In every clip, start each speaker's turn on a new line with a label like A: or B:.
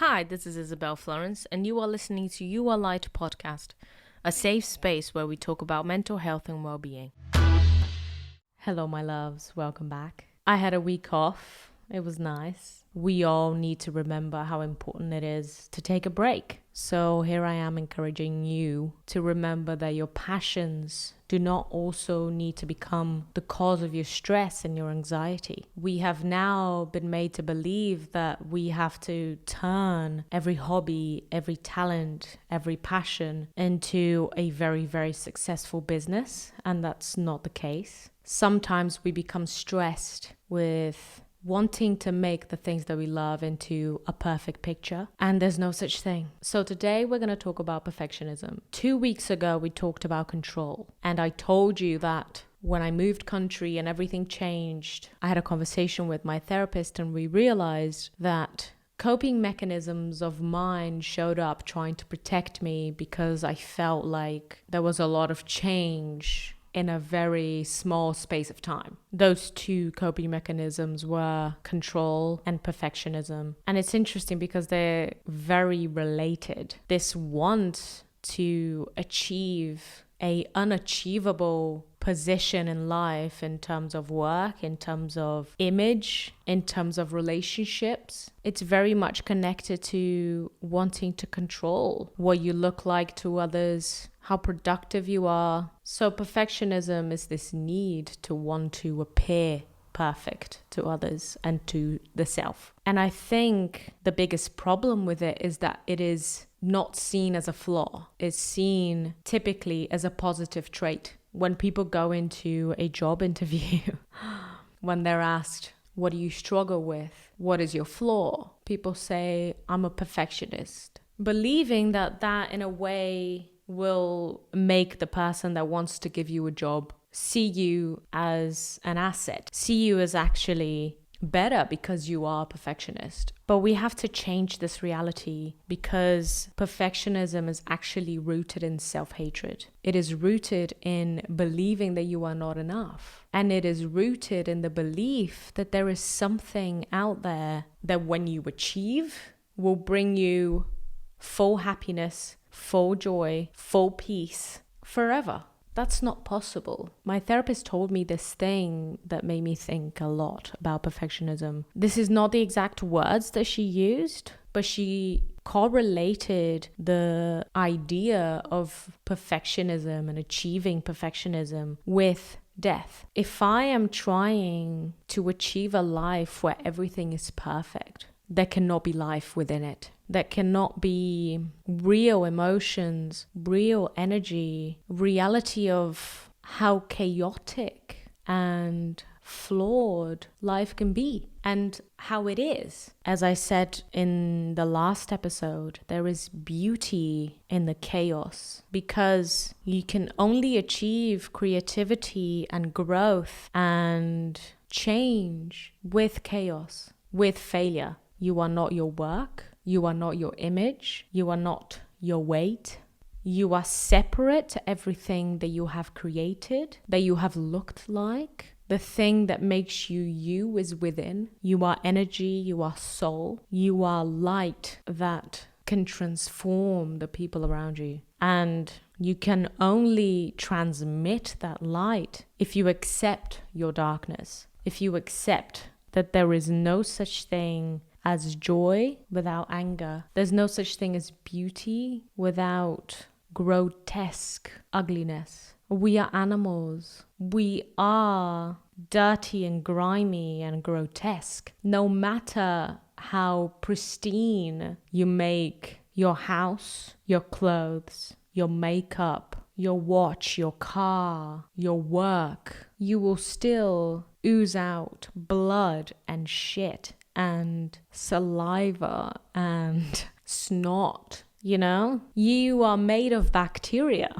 A: Hi, this is Isabel Florence, and you are listening to You Are Light podcast, a safe space where we talk about mental health and well-being. Hello, my loves. Welcome back. I had a week off. It was nice. We all need to remember how important it is to take a break. So here I am encouraging you to remember that your passions do not also need to become the cause of your stress and your anxiety. We have now been made to believe that we have to turn every hobby, every talent, every passion into a very, very successful business, and that's not the case. Sometimes we become stressed with wanting to make the things that we love into a perfect picture, and there's no such thing. So today we're going to talk about perfectionism. 2 weeks ago we talked about control, and I told you that when I moved country and everything changed, I had a conversation with my therapist and we realized that coping mechanisms of mine showed up trying to protect me because I felt like there was a lot of change in a very small space of time. Those two coping mechanisms were control and perfectionism. And it's interesting because they're very related. This want to achieve a unachievable position in life in terms of work, in terms of image, in terms of relationships. It's very much connected to wanting to control what you look like to others, how productive you are. So perfectionism is this need to want to appear perfect to others and to the self. And I think the biggest problem with it is that it is not seen as a flaw. It's seen typically as a positive trait. When people go into a job interview, when they're asked, what do you struggle with? What is your flaw? People say, I'm a perfectionist. Believing that in a way will make the person that wants to give you a job see you as an asset, see you as actually better because you are a perfectionist. But we have to change this reality because perfectionism is actually rooted in self-hatred. It is rooted in believing that you are not enough. And it is rooted in the belief that there is something out there that when you achieve will bring you full happiness, full joy, full peace forever. That's not possible. My therapist told me this thing that made me think a lot about perfectionism. This is not the exact words that she used, but she correlated the idea of perfectionism and achieving perfectionism with death. If I am trying to achieve a life where everything is perfect, there cannot be life within it. There cannot be real emotions, real energy, reality of how chaotic and flawed life can be and how it is. As I said in the last episode, there is beauty in the chaos because you can only achieve creativity and growth and change with chaos, with failure. You are not your work. You are not your image. You are not your weight. You are separate to everything that you have created, that you have looked like. The thing that makes you you is within. You are energy. You are soul. You are light that can transform the people around you. And you can only transmit that light if you accept your darkness, if you accept that there is no such thing as joy without anger. There's no such thing as beauty without grotesque ugliness. We are animals. We are dirty and grimy and grotesque. No matter how pristine you make your house, your clothes, your makeup, your watch, your car, your work, you will still ooze out blood and shit and saliva and snot, you know? You are made of bacteria.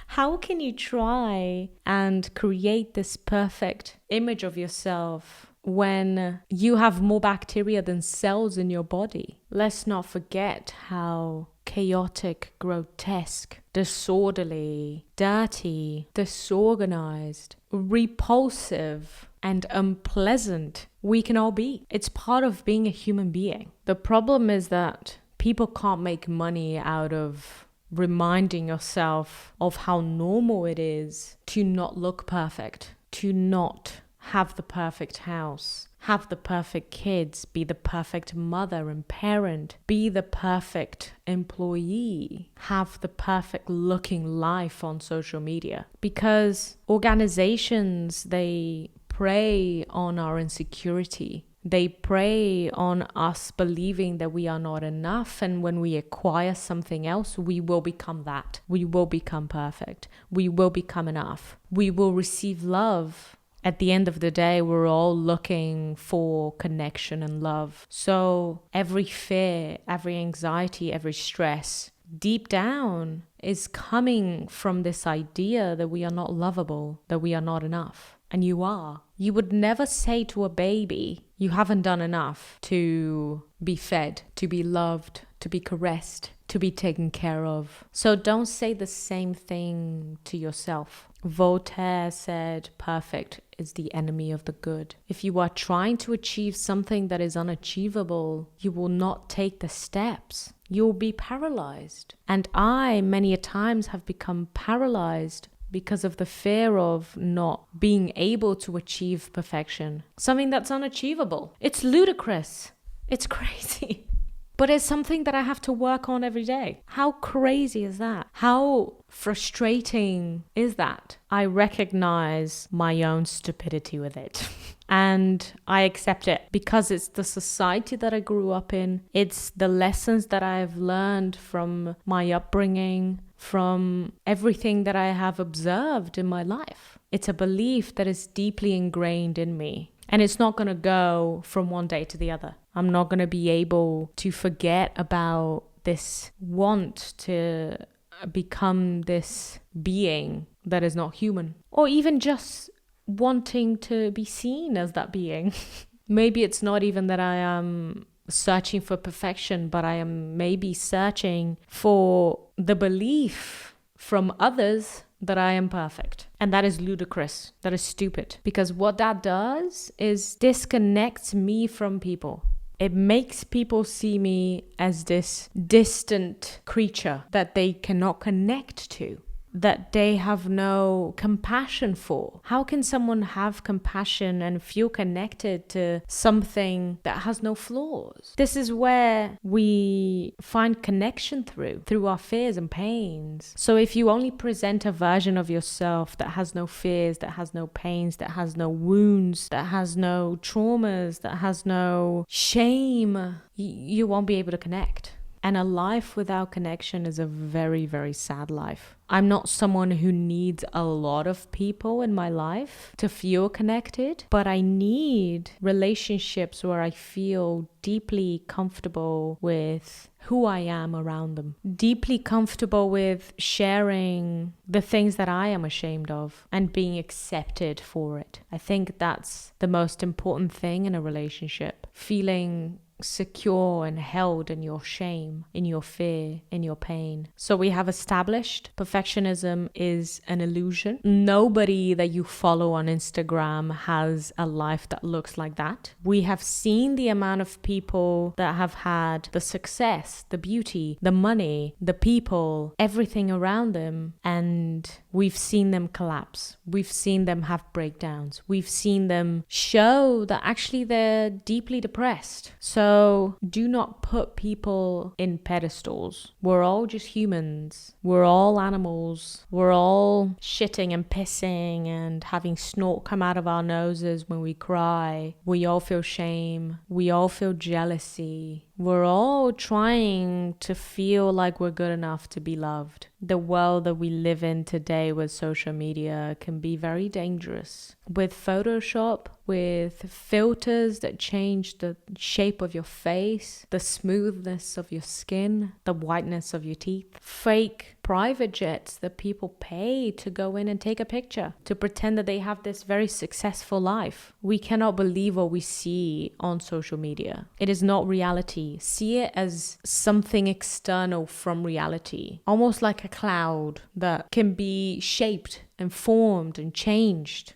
A: How can you try and create this perfect image of yourself when you have more bacteria than cells in your body? Let's not forget how chaotic, grotesque, disorderly, dirty, disorganized, repulsive and unpleasant we can all be. It's part of being a human being. The problem is that people can't make money out of reminding yourself of how normal it is to not look perfect, to not have the perfect house, have the perfect kids, be the perfect mother and parent, be the perfect employee, have the perfect looking life on social media. Because organizations, they prey on our insecurity. They prey on us believing that we are not enough, and when we acquire something else, we will become that. We will become perfect. We will become enough. We will receive love. At the end of the day, we're all looking for connection and love. So every fear, every anxiety, every stress, deep down is coming from this idea that we are not lovable, that we are not enough. And you are. You would never say to a baby, you haven't done enough to be fed, to be loved, to be caressed, to be taken care of. So don't say the same thing to yourself. Voltaire said, perfect is the enemy of the good. If you are trying to achieve something that is unachievable, you will not take the steps. You'll be paralyzed. And I, many a times, have become paralyzed because of the fear of not being able to achieve perfection. Something that's unachievable. It's ludicrous. It's crazy. But it's something that I have to work on every day. How crazy is that? How frustrating is that? I recognize my own stupidity with it. And I accept it because it's the society that I grew up in. It's the lessons that I've learned from my upbringing, from everything that I have observed in my life. It's a belief that is deeply ingrained in me. And it's not going to go from one day to the other. I'm not going to be able to forget about this want to become this being that is not human. Or even just wanting to be seen as that being. Maybe it's not even that I am searching for perfection, but I am maybe searching for the belief from others that I am perfect. And that is ludicrous. That is stupid. Because what that does is disconnects me from people. It makes people see me as this distant creature that they cannot connect to, that they have no compassion for. How can someone have compassion and feel connected to something that has no flaws? This is where we find connection through our fears and pains. So if you only present a version of yourself that has no fears, that has no pains, that has no wounds, that has no traumas, that has no shame, you won't be able to connect. And a life without connection is a very, very sad life. I'm not someone who needs a lot of people in my life to feel connected, but I need relationships where I feel deeply comfortable with who I am around them, deeply comfortable with sharing the things that I am ashamed of and being accepted for it. I think that's the most important thing in a relationship, feeling secure and held in your shame, in your fear, in your pain. So we have established perfectionism is an illusion. Nobody that you follow on Instagram has a life that looks like that. We have seen the amount of people that have had the success, the beauty, the money, the people, everything around them, and we've seen them collapse. We've seen them have breakdowns. We've seen them show that actually they're deeply depressed. So do not put people in pedestals. We're all just humans. We're all animals. We're all shitting and pissing and having snot come out of our noses when we cry. We all feel shame. We all feel jealousy. We're all trying to feel like we're good enough to be loved. The world that we live in today with social media can be very dangerous. With Photoshop, with filters that change the shape of your face, the smoothness of your skin, the whiteness of your teeth, fake private jets that people pay to go in and take a picture, to pretend that they have this very successful life. We cannot believe what we see on social media. It is not reality. See it as something external from reality, almost like a cloud that can be shaped and formed and changed.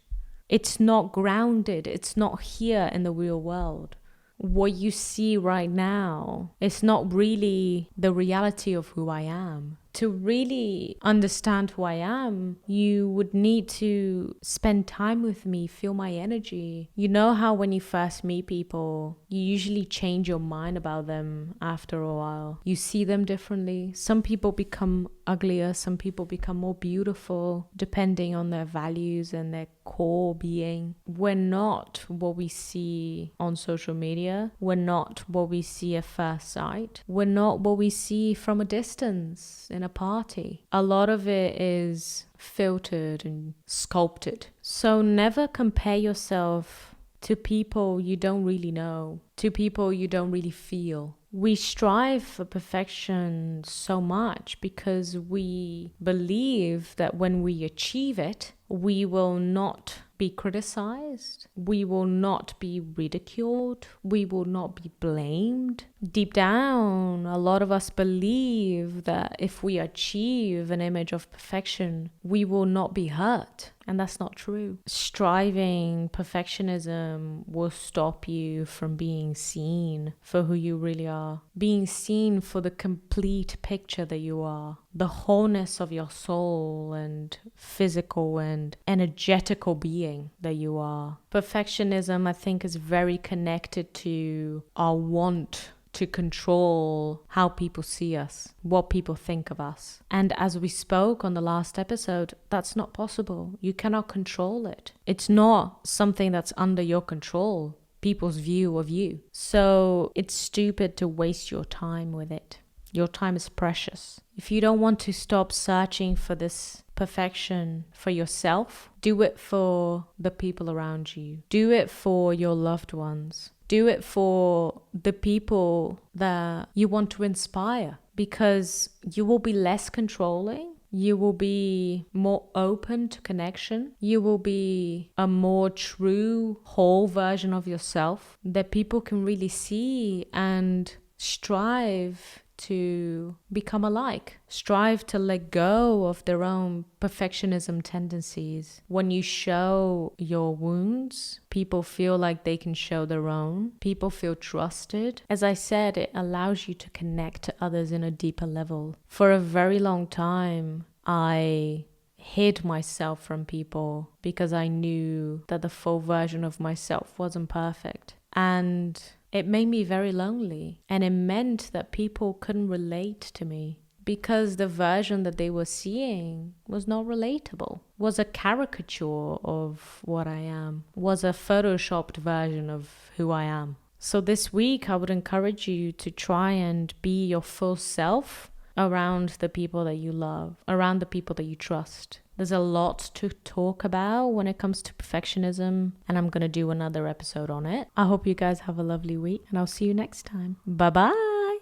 A: It's not grounded. It's not here in the real world. What you see right now is not really the reality of who I am. To really understand who I am, you would need to spend time with me, feel my energy. You know how when you first meet people, you usually change your mind about them after a while. You see them differently. Some people become uglier, some people become more beautiful, depending on their values and their core being. We're not what we see on social media. We're not what we see at first sight. We're not what we see from a distance in a party. A lot of it is filtered and sculpted. So never compare yourself to people you don't really know, to people you don't really feel. We strive for perfection so much because we believe that when we achieve it, we will not be criticized, we will not be ridiculed, we will not be blamed. Deep down, a lot of us believe that if we achieve an image of perfection, we will not be hurt. And that's not true. Striving perfectionism will stop you from being seen for who you really are, being seen for the complete picture that you are, the wholeness of your soul and physical and energetical being that you are. Perfectionism, I think, is very connected to our want to control how people see us, what people think of us. And as we spoke on the last episode, that's not possible. You cannot control it. It's not something that's under your control, people's view of you. So it's stupid to waste your time with it. Your time is precious. If you don't want to stop searching for this perfection for yourself, do it for the people around you. Do it for your loved ones. Do it for the people that you want to inspire, because you will be less controlling. You will be more open to connection. You will be a more true, whole version of yourself that people can really see and strive to become alike. Strive to let go of their own perfectionism tendencies. When you show your wounds, people feel like they can show their own. People feel trusted. As I said, it allows you to connect to others in a deeper level. For a very long time, I hid myself from people because I knew that the full version of myself wasn't perfect. And it made me very lonely, and it meant that people couldn't relate to me because the version that they were seeing was not relatable, was a caricature of what I am, was a photoshopped version of who I am. So this week, I would encourage you to try and be your full self around the people that you love, around the people that you trust. There's a lot to talk about when it comes to perfectionism, and I'm going to do another episode on it. I hope you guys have a lovely week, and I'll see you next time. Bye-bye.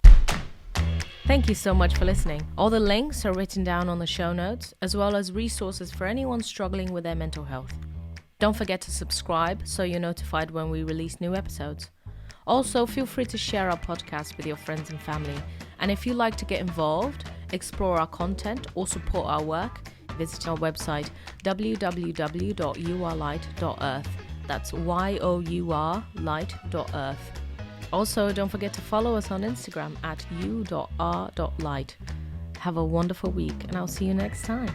A: Thank you so much for listening. All the links are written down on the show notes, as well as resources for anyone struggling with their mental health. Don't forget to subscribe so you're notified when we release new episodes. Also, feel free to share our podcast with your friends and family. And if you'd like to get involved, explore our content, or support our work, visit our website www.yourlight.earth. That's YOURlight.earth. Also, don't forget to follow us on Instagram at u.r.light. Have a wonderful week, and I'll see you next time.